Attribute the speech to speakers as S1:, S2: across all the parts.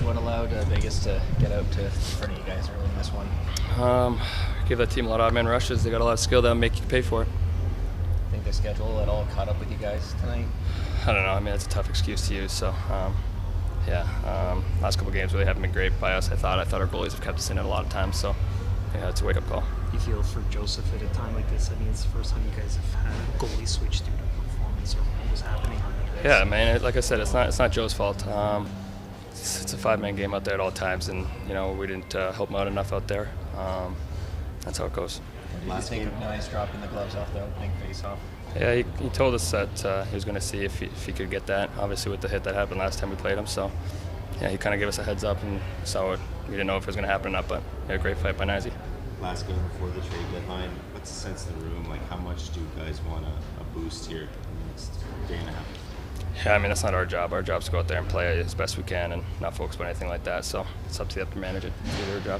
S1: What allowed Vegas to get out to front of you guys early in this one?
S2: Give that team a lot of odd man rushes. They got a lot of skill that'll make you pay for it.
S1: Think the schedule at all caught up with you guys tonight?
S2: I don't know. I mean, it's a tough excuse to use. So, last couple games really haven't been great by us. I thought our goalies have kept us in it a lot of times. So, yeah, it's a wake-up call.
S3: You feel for Joseph at a time like this? I mean, it's the first time you guys have had a goalie switch due to performance or what was happening on the ice.
S2: Yeah, man. Like I said, it's not Joe's fault. It's a 5-man game out there at all times, and we didn't help him out enough out there. That's how it goes.
S1: What did you think of Nice dropping the gloves off the opening face-off?
S2: Yeah, he told us that he was going to see if he could get that, obviously with the hit that happened last time we played him. So, yeah, he kind of gave us a heads up and saw it. We didn't know if it was going to happen or not, but a great fight by Nice.
S4: Last game before the trade deadline, what's the sense in the room? Like, how much do you guys want a boost here in the next day and a half?
S2: Yeah, I mean, that's not our job. Our job's to go out there and play as best we can and not focus on anything like that. So it's up to them to manage it. It's their job.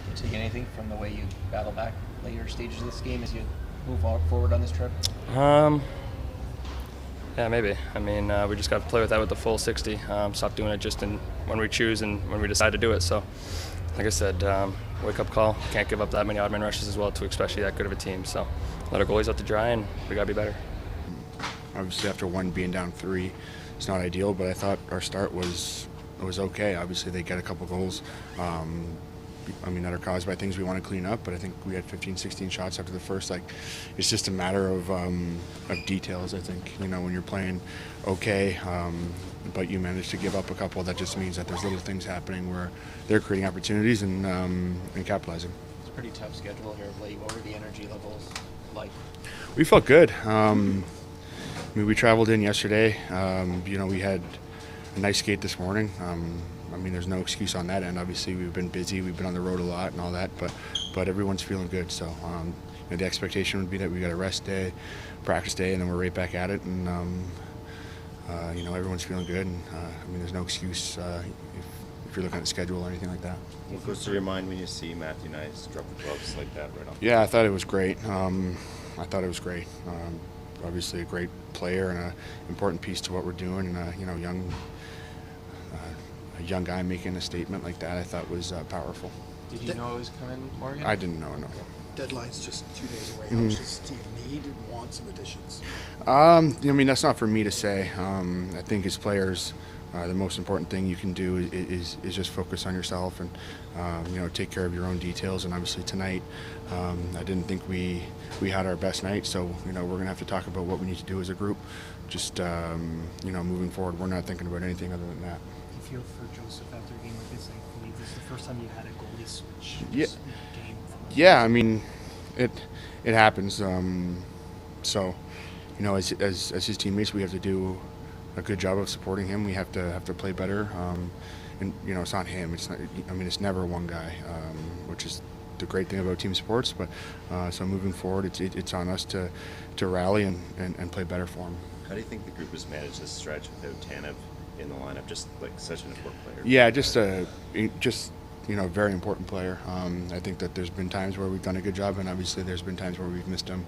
S1: Did you take anything from the way you battle back later stages of this game as you move forward on this trip?
S2: Yeah, maybe. I mean, we just got to play with that with the full 60. Stop doing it just when we choose and when we decide to do it. So, like I said, wake-up call. Can't give up that many odd man rushes as well to especially that good of a team. So let our goalies out to dry, and we got to be better.
S5: Obviously, after one being down 3, it's not ideal, but I thought our start was okay. Obviously, they get a couple goals. That are caused by things we want to clean up, but I think we had 15, 16 shots after the first. Like, it's just a matter of details, I think. When you're playing okay, but you manage to give up a couple, that just means that there's little things happening where they're creating opportunities and capitalizing.
S1: It's a pretty tough schedule here of late. What were the energy levels like?
S5: We felt good. We traveled in yesterday. We had a nice skate this morning. There's no excuse on that end. Obviously, we've been busy. We've been on the road a lot and all that, but everyone's feeling good. So the expectation would be that we got a rest day, practice day, and then we're right back at it. And everyone's feeling good. And there's no excuse if you're looking at the schedule or anything like that.
S4: What goes through your mind when you see Matthew Nice drop the gloves like that right off?
S5: Yeah, I thought it was great. Obviously, a great player and an important piece to what we're doing. And a young guy making a statement like that, I thought was powerful.
S1: Did you know it was coming, Morgan?
S5: I didn't know, no.
S6: Deadline's just 2 days away. How much does the team need and want some additions?
S5: That's not for me to say. I think as players, the most important thing you can do is just focus on yourself and take care of your own details. And obviously tonight, I didn't think we had our best night. So we're going to have to talk about what we need to do as a group. Just moving forward, we're not thinking about anything other than that.
S3: Do you feel for Joseph after a game like this? I believe this is the first time you had a goalie switch.
S5: Yeah.
S3: Game.
S5: Yeah, it happens. As his teammates, we have to do a good job of supporting him. We have to play better. It's not him. It's never one guy, which is the great thing about team sports. But so moving forward, it's on us to rally and play better for him.
S4: How do you think the group has managed this stretch without Tanev in the lineup, just like such an important player?
S5: Yeah, just a very important player. I think that there's been times where we've done a good job, and obviously there's been times where we've missed him.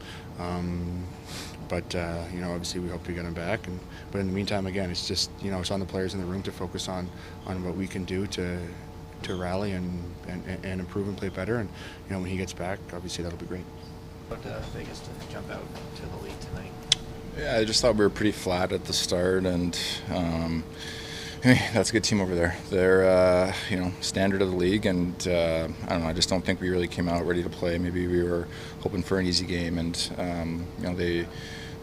S5: Obviously we hope to get him back. But in the meantime, again, it's just it's on the players in the room to focus on what we can do to rally and improve and play better. And when he gets back, obviously that'll be great.
S1: What Vegas to jump out to the lead tonight?
S7: Yeah, I just thought we were pretty flat at the start, and that's a good team over there. They're standard of the league, and I don't know. I just don't think we really came out ready to play. Maybe we were hoping for an easy game, and they're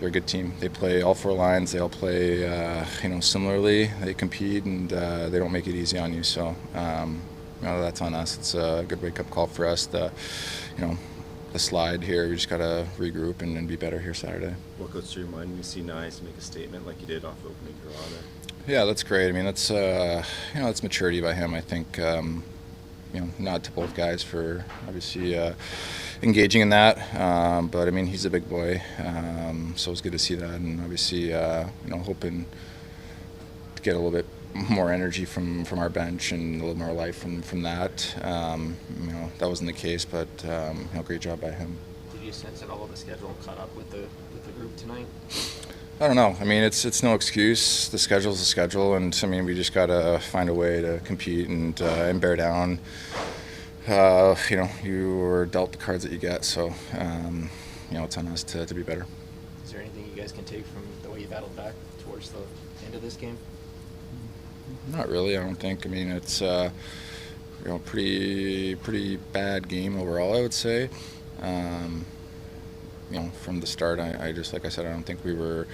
S7: a good team. They play all 4 lines. They all play similarly. They compete, and they don't make it easy on you. So that's on us. It's a good wake up call for us. The slide here. We just got to regroup and be better here Saturday.
S4: What goes through your mind when you see Nice make a statement like you did off the opening draw there?
S7: Yeah, that's great. That's maturity by him. I think nod to both guys for obviously engaging in that. But he's a big boy, so it's good to see that, and obviously hoping to get a little bit more energy from our bench and a little more life from that. That wasn't the case, but great job by him.
S1: Did you sense at all the schedule caught up with the group tonight?
S7: I don't know. I mean, it's no excuse. The schedule's the schedule, and I mean, we just gotta find a way to compete and bear down. You were dealt the cards that you get, so it's on us to be better.
S1: Is there anything you guys can take from the way you battled back towards the end of this game?
S7: Not really. I don't think. I mean, it's pretty bad game overall, I would say. From the start, I just, like I said, I don't think we were,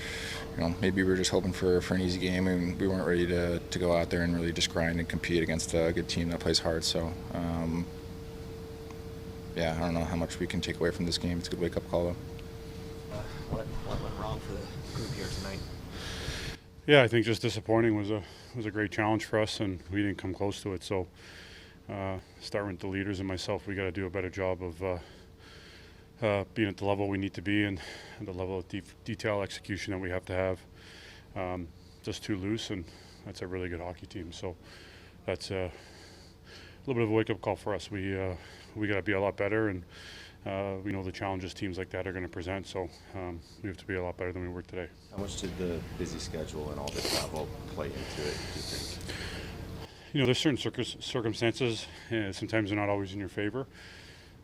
S7: maybe we were just hoping for an easy game, and we weren't ready to go out there and really just grind and compete against a good team that plays hard. So, I don't know how much we can take away from this game. It's a good wake-up call, though.
S1: What went wrong for the group here tonight?
S8: Yeah, I think just disappointing was a great challenge for us, and we didn't come close to it. So, starting with the leaders and myself, we got to do a better job of being at the level we need to be and the level of detail execution that we have to have. Just too loose, and that's a really good hockey team. So, that's a little bit of a wake-up call for us. We got to be a lot better, and we know the challenges teams like that are going to present. So we have to be a lot better than we were today.
S4: How much did the busy schedule and all the travel play into it, do you think?
S8: There's certain circumstances, sometimes they're not always in your favor.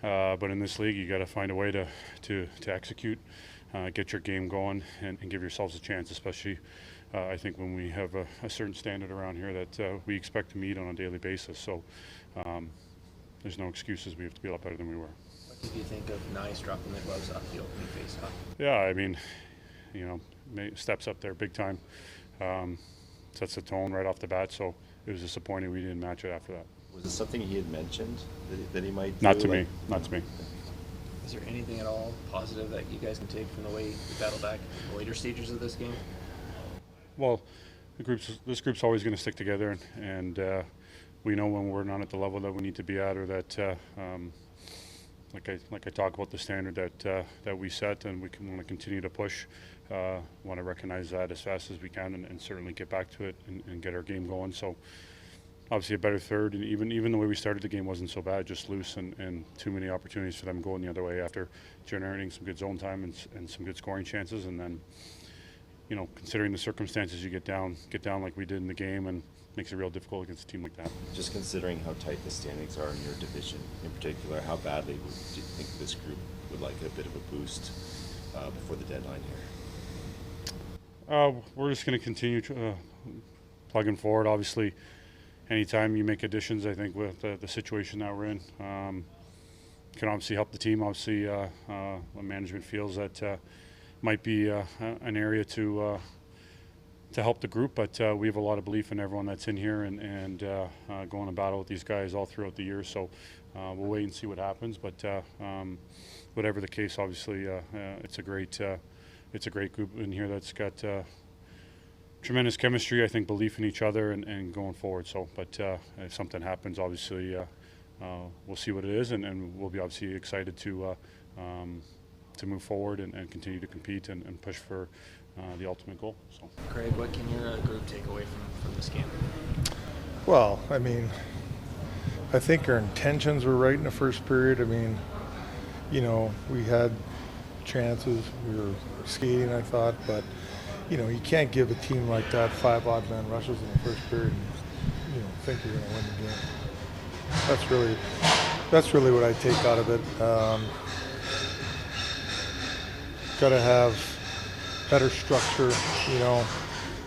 S8: But in this league, you got to find a way to execute, get your game going, and give yourselves a chance, especially I think when we have a certain standard around here that we expect to meet on a daily basis. So there's no excuses. We have to be a lot better than we were.
S1: What did you think of Nice dropping the gloves off the opening face-off?
S8: Yeah, I mean, steps up there big time. Sets the tone right off the bat, so it was disappointing we didn't match it after that.
S4: Was it something he had mentioned that he might do?
S8: Not to me. Not to me.
S1: Is there anything at all positive that you guys can take from the way you battle back in the later stages of this game?
S8: Well, this group's always going to stick together, and we know when we're not at the level that we need to be at, or that, like I talk about the standard that we set, and we want to continue to push. Want to recognize that as fast as we can, and certainly get back to it and get our game going. So. Obviously a better third, and even the way we started the game wasn't so bad, just loose and too many opportunities for them going the other way after generating some good zone time and some good scoring chances. And then, considering the circumstances, you get down like we did in the game, and makes it real difficult against a team like that.
S4: Just considering how tight the standings are in your division in particular, how badly do you think this group would like a bit of a boost before the deadline here?
S8: We're just going to continue plugging forward, obviously. Anytime you make additions, I think with the situation that we're in, can obviously help the team. Obviously, when management feels that might be an area to help the group, but we have a lot of belief in everyone that's in here and going to battle with these guys all throughout the year. So we'll wait and see what happens. But whatever the case, obviously, it's a great group in here that's got. Tremendous chemistry, I think, belief in each other and going forward. So, but if something happens, obviously, we'll see what it is, and we'll be obviously excited to move forward and continue to compete and push for the ultimate goal. So,
S1: Craig, what can your group take away from this game?
S9: Well, I mean, I think our intentions were right in the first period. I mean, we had chances, we were skating, I thought, but. You can't give a team like that 5 odd man rushes in the first period and, think you're going to win the game. That's really what I take out of it. Got to have better structure,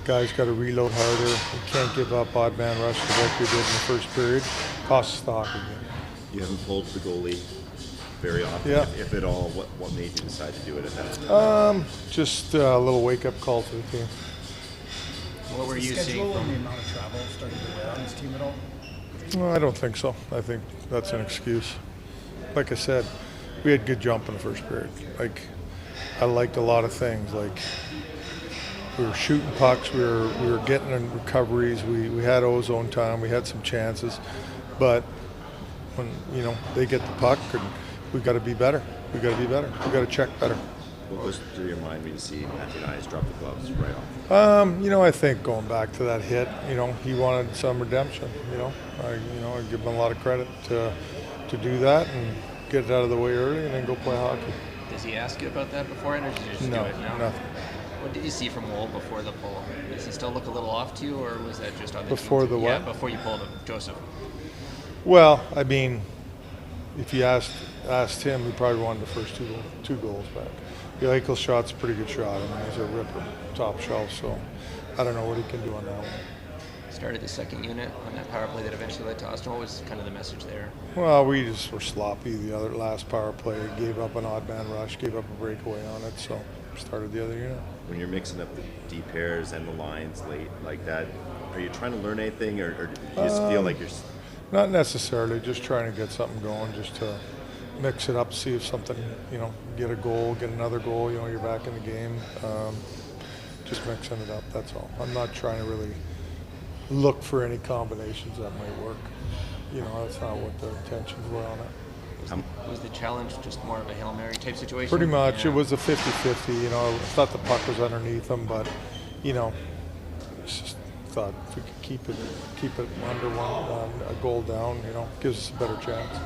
S9: Guys got to reload harder. You can't give up odd man rushes like we did in the first period. Costs the hockey game.
S4: You haven't pulled the goalie very often,
S9: yeah.
S4: if at all. What made you decide to do it at that?
S9: Just a little wake-up call to the team.
S1: What were you
S6: seeing?
S1: seeing
S6: And the amount of travel starting to wear on this team at all?
S9: No, I don't think so. I think that's an excuse. Like I said, we had good jump in the first period. I liked a lot of things. We were shooting pucks, we were getting in recoveries, we had ozone time, we had some chances, but when they get the puck, and we got to be better. We got to check better.
S4: What goes through your mind when you see Matthew and I drop the gloves right off?
S9: I think going back to that hit, he wanted some redemption. I give him a lot of credit to do that and get it out of the way early and then go play hockey.
S1: Does he ask you about that beforehand, or did you just
S9: No,
S1: do it now?
S9: nothing.
S1: What did you see from Woll before the pull? Does he still look a little off to you, or was that just on the
S9: Before
S1: team?
S9: the
S1: Yeah,
S9: what?
S1: before you pulled him, Joseph.
S9: Well, I mean, if you asked him, he probably wanted the first two goals back. The Eichel shot's a pretty good shot. I mean, he's a ripper, top shelf, so I don't know what he can do on that one.
S1: Started the second unit on that power play that eventually led to Auston. What was kind of the message there?
S9: Well, we just were sloppy. The other last power play gave up an odd man rush, gave up a breakaway on it, so started the other unit.
S4: When you're mixing up the D pairs and the lines late like that, are you trying to learn anything, or do you just feel like you're?
S9: Not necessarily, just trying to get something going, just to mix it up, see if something, get a goal, get another goal, you're back in the game. Just mixing it up, that's all. I'm not trying to really look for any combinations that might work. That's not what the intentions were on it.
S1: Was the challenge just more of a Hail Mary type situation?
S9: Pretty much.
S1: Yeah.
S9: It was a 50-50. I thought the puck was underneath them, but, just thought if we could keep it under a goal down, gives us a better chance.